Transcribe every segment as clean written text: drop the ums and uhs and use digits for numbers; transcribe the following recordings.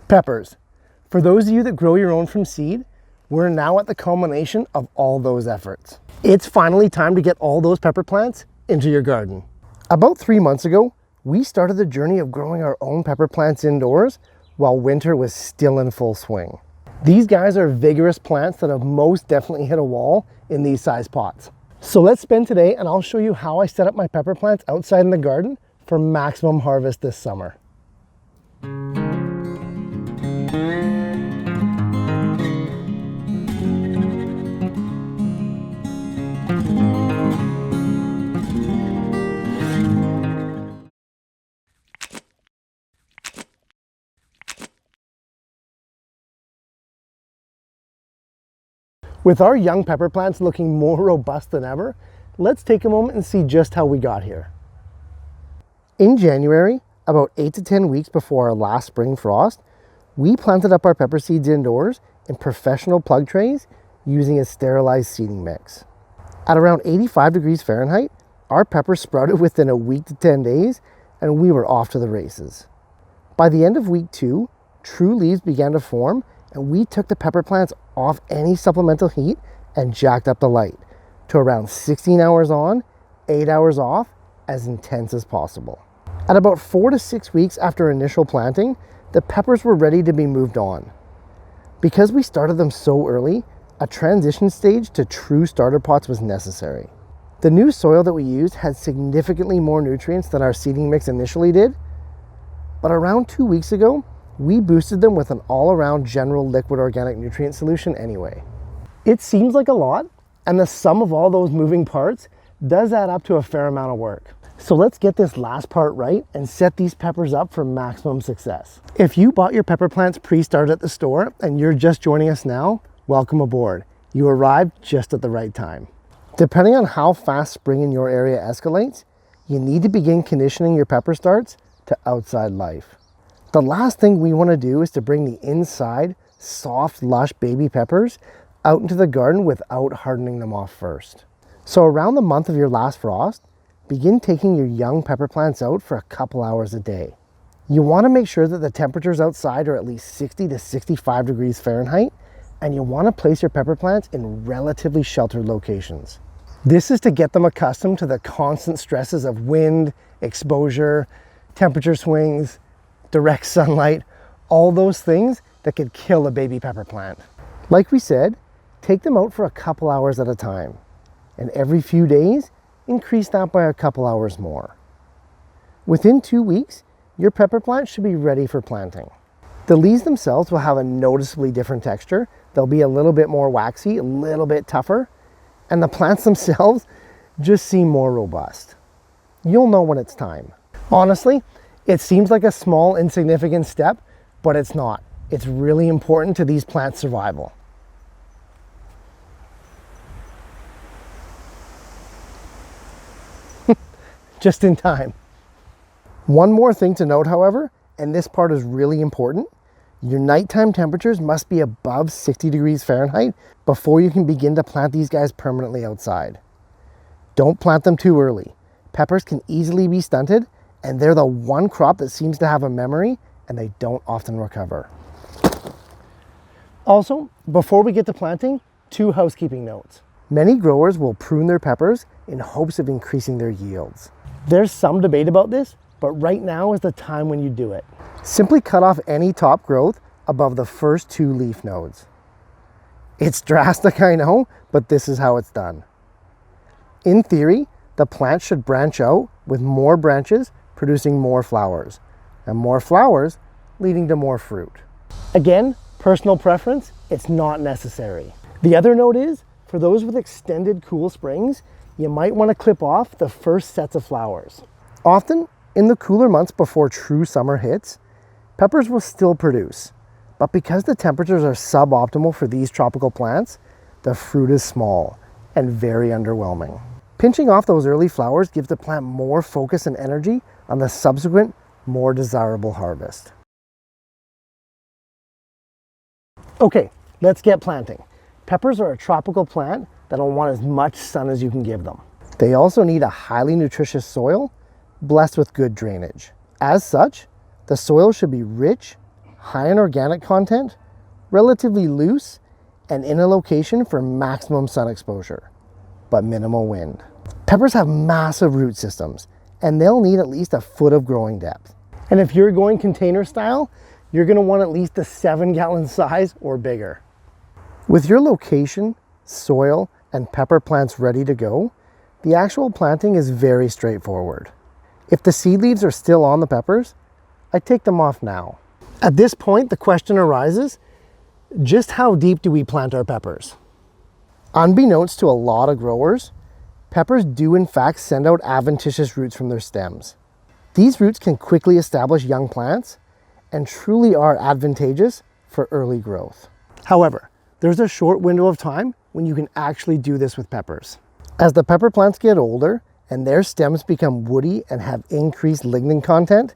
Peppers. For those of you that grow your own from seed, we're now at the culmination of all those efforts. It's finally time to get all those pepper plants into your garden. About 3 months ago, we started the journey of growing our own pepper plants indoors while winter was still in full swing. These guys are vigorous plants that have most definitely hit a wall in these size pots. So let's spend today and I'll show you how I set up my pepper plants outside in the garden for maximum harvest this summer. With our young pepper plants looking more robust than ever, let's take a moment and see just how we got here. In January, about 8 to 10 weeks before our last spring frost, we planted up our pepper seeds indoors in professional plug trays using a sterilized seeding mix. At around 85 degrees Fahrenheit, our peppers sprouted within a week to 10 days and we were off to the races. By the end of week 2, true leaves began to form and we took the pepper plants off any supplemental heat and jacked up the light to around 16 hours on, 8 hours off, as intense as possible. At about 4 to 6 weeks after initial planting, the peppers were ready to be moved on. Because we started them so early, a transition stage to true starter pots was necessary. The new soil that we used had significantly more nutrients than our seeding mix initially did, but around 2 weeks ago, we boosted them with an all-around general liquid organic nutrient solution anyway. It seems like a lot, and the sum of all those moving parts does add up to a fair amount of work. So let's get this last part right and set these peppers up for maximum success. If you bought your pepper plants pre-started at the store and you're just joining us now, welcome aboard. You arrived just at the right time. Depending on how fast spring in your area escalates, you need to begin conditioning your pepper starts to outside life. The last thing we want to do is to bring the inside, soft, lush baby peppers out into the garden without hardening them off first. So around the month of your last frost, begin taking your young pepper plants out for a couple hours a day. You want to make sure that the temperatures outside are at least 60 to 65 degrees Fahrenheit, and you want to place your pepper plants in relatively sheltered locations. This is to get them accustomed to the constant stresses of wind, exposure, temperature swings, direct sunlight, all those things that could kill a baby pepper plant. Like we said, take them out for a couple hours at a time, and every few days, increase that by a couple hours more. Within 2 weeks, your pepper plant should be ready for planting. The leaves themselves will have a noticeably different texture. They'll be a little bit more waxy, a little bit tougher, and the plants themselves just seem more robust. You'll know when it's time. Honestly, it seems like a small, insignificant step, but it's not. It's really important to these plants' survival. Just in time. One more thing to note, however, and this part is really important, your nighttime temperatures must be above 60 degrees Fahrenheit before you can begin to plant these guys permanently outside. Don't plant them too early. Peppers can easily be stunted, and they're the one crop that seems to have a memory and they don't often recover. Also, before we get to planting, 2 housekeeping notes. Many growers will prune their peppers in hopes of increasing their yields. There's some debate about this, but right now is the time when you do it. Simply cut off any top growth above the first 2 leaf nodes. It's drastic, I know, but this is how it's done. In theory, the plant should branch out with more branches producing more flowers, and more flowers leading to more fruit. Again, personal preference, it's not necessary. The other note is, for those with extended cool springs, you might want to clip off the first sets of flowers. Often, in the cooler months before true summer hits, peppers will still produce, but because the temperatures are suboptimal for these tropical plants, the fruit is small and very underwhelming. Pinching off those early flowers gives the plant more focus and energy on the subsequent, more desirable harvest. Okay, let's get planting. Peppers are a tropical plant that'll want as much sun as you can give them. They also need a highly nutritious soil, blessed with good drainage. As such, the soil should be rich, high in organic content, relatively loose, and in a location for maximum sun exposure, but minimal wind. Peppers have massive root systems, and they'll need at least a foot of growing depth. And if you're going container style, you're gonna want at least a 7-gallon size or bigger. With your location, soil, and pepper plants ready to go, the actual planting is very straightforward. If the seed leaves are still on the peppers, I take them off now. At this point, the question arises, just how deep do we plant our peppers? Unbeknownst to a lot of growers, peppers do in fact send out adventitious roots from their stems. These roots can quickly establish young plants and truly are advantageous for early growth. However, there's a short window of time when you can actually do this with peppers. As the pepper plants get older and their stems become woody and have increased lignin content,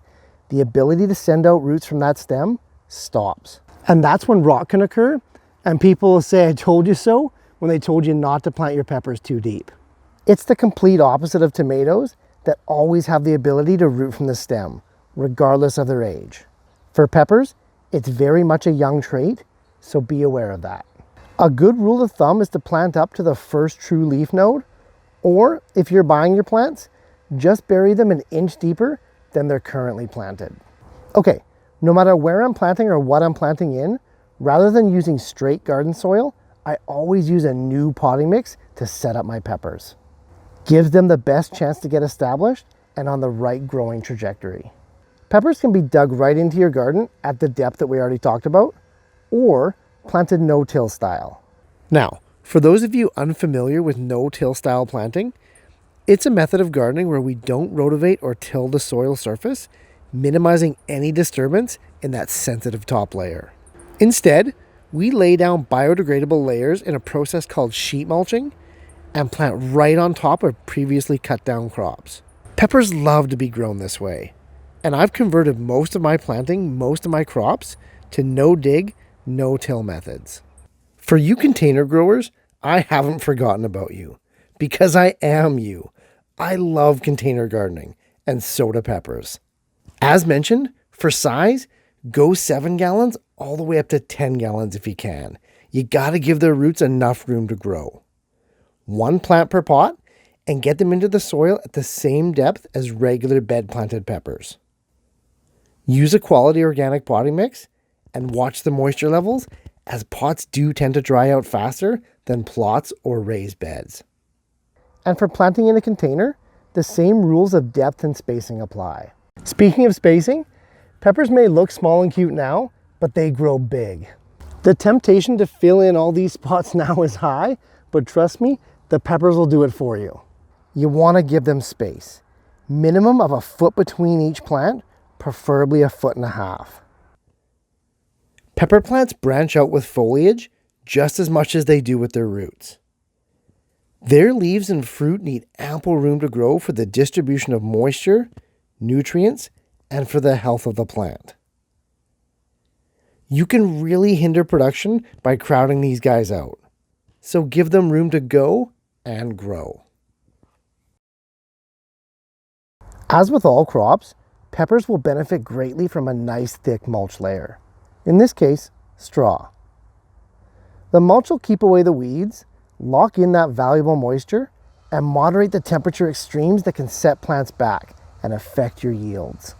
the ability to send out roots from that stem stops. And that's when rot can occur, and people will say, I told you so, when they told you not to plant your peppers too deep. It's the complete opposite of tomatoes that always have the ability to root from the stem, regardless of their age. For peppers, it's very much a young trait, so be aware of that. A good rule of thumb is to plant up to the first true leaf node, or if you're buying your plants, just bury them an inch deeper than they're currently planted. Okay, no matter where I'm planting or what I'm planting in, rather than using straight garden soil, I always use a new potting mix to set up my peppers. Gives them the best chance to get established and on the right growing trajectory. Peppers can be dug right into your garden at the depth that we already talked about, or planted no-till style. Now, for those of you unfamiliar with no-till style planting, it's a method of gardening where we don't rotivate or till the soil surface, minimizing any disturbance in that sensitive top layer. Instead, we lay down biodegradable layers in a process called sheet mulching and plant right on top of previously cut down crops. Peppers love to be grown this way, and I've converted most of my planting, most of my crops, to no-dig, no-till methods. For you container growers, I haven't forgotten about you, because I am you. I love container gardening, and so do peppers. As mentioned, for size, go 7 gallons all the way up to 10 gallons if you can. You gotta give their roots enough room to grow. 1 plant per pot, and get them into the soil at the same depth as regular bed planted peppers. Use a quality organic potting mix and watch the moisture levels, as pots do tend to dry out faster than plots or raised beds. And for planting in a container, the same rules of depth and spacing apply. Speaking of spacing, peppers may look small and cute now, but they grow big. The temptation to fill in all these spots now is high, but trust me, the peppers will do it for you. You want to give them space. Minimum of a foot between each plant, preferably 1.5 feet. Pepper plants branch out with foliage just as much as they do with their roots. Their leaves and fruit need ample room to grow for the distribution of moisture, nutrients, and for the health of the plant. You can really hinder production by crowding these guys out, so give them room to go and grow. As with all crops, peppers will benefit greatly from a nice thick mulch layer. In this case, straw. The mulch will keep away the weeds, lock in that valuable moisture, and moderate the temperature extremes that can set plants back and affect your yields.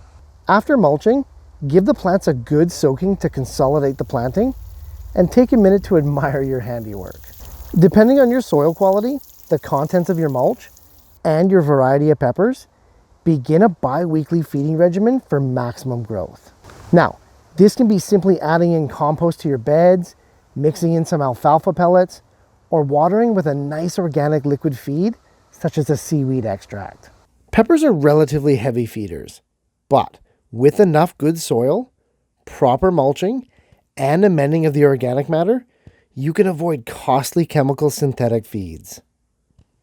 After mulching, give the plants a good soaking to consolidate the planting, and take a minute to admire your handiwork. Depending on your soil quality, the contents of your mulch, and your variety of peppers, begin a bi-weekly feeding regimen for maximum growth. Now, this can be simply adding in compost to your beds, mixing in some alfalfa pellets, or watering with a nice organic liquid feed, such as a seaweed extract. Peppers are relatively heavy feeders, but with enough good soil, proper mulching, and amending of the organic matter, you can avoid costly chemical synthetic feeds.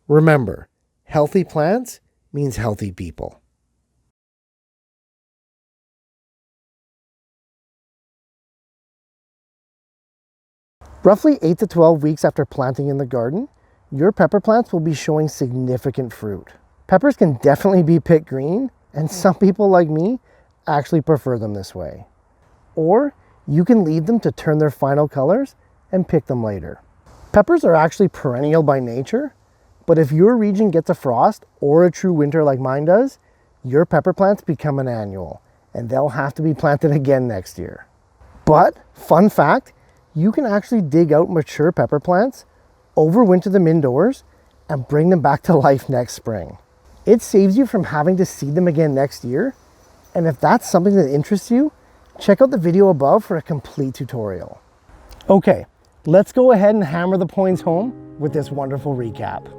Remember, healthy plants means healthy people. Roughly 8 to 12 weeks after planting in the garden, your pepper plants will be showing significant fruit. Peppers can definitely be picked green, and some people like me actually prefer them this way. Or You can leave them to turn their final colors and pick them later. Peppers are actually perennial by nature, but if your region gets a frost or a true winter like mine does, your pepper plants become an annual and they'll have to be planted again next year. But, fun fact, you can actually dig out mature pepper plants, overwinter them indoors, and bring them back to life next spring. It saves you from having to seed them again next year, and if that's something that interests you, check out the video above for a complete tutorial. Okay, let's go ahead and hammer the points home with this wonderful recap.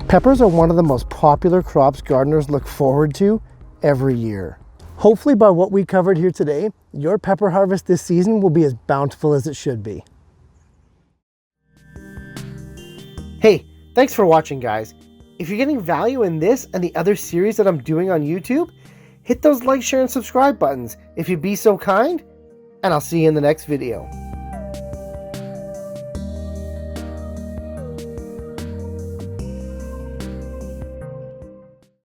Peppers are one of the most popular crops gardeners look forward to every year. Hopefully by what we covered here today, your pepper harvest this season will be as bountiful as it should be. Hey, thanks for watching, guys. If you're getting value in this and the other series that I'm doing on YouTube, hit those like, share, and subscribe buttons if you'd be so kind, and I'll see you in the next video.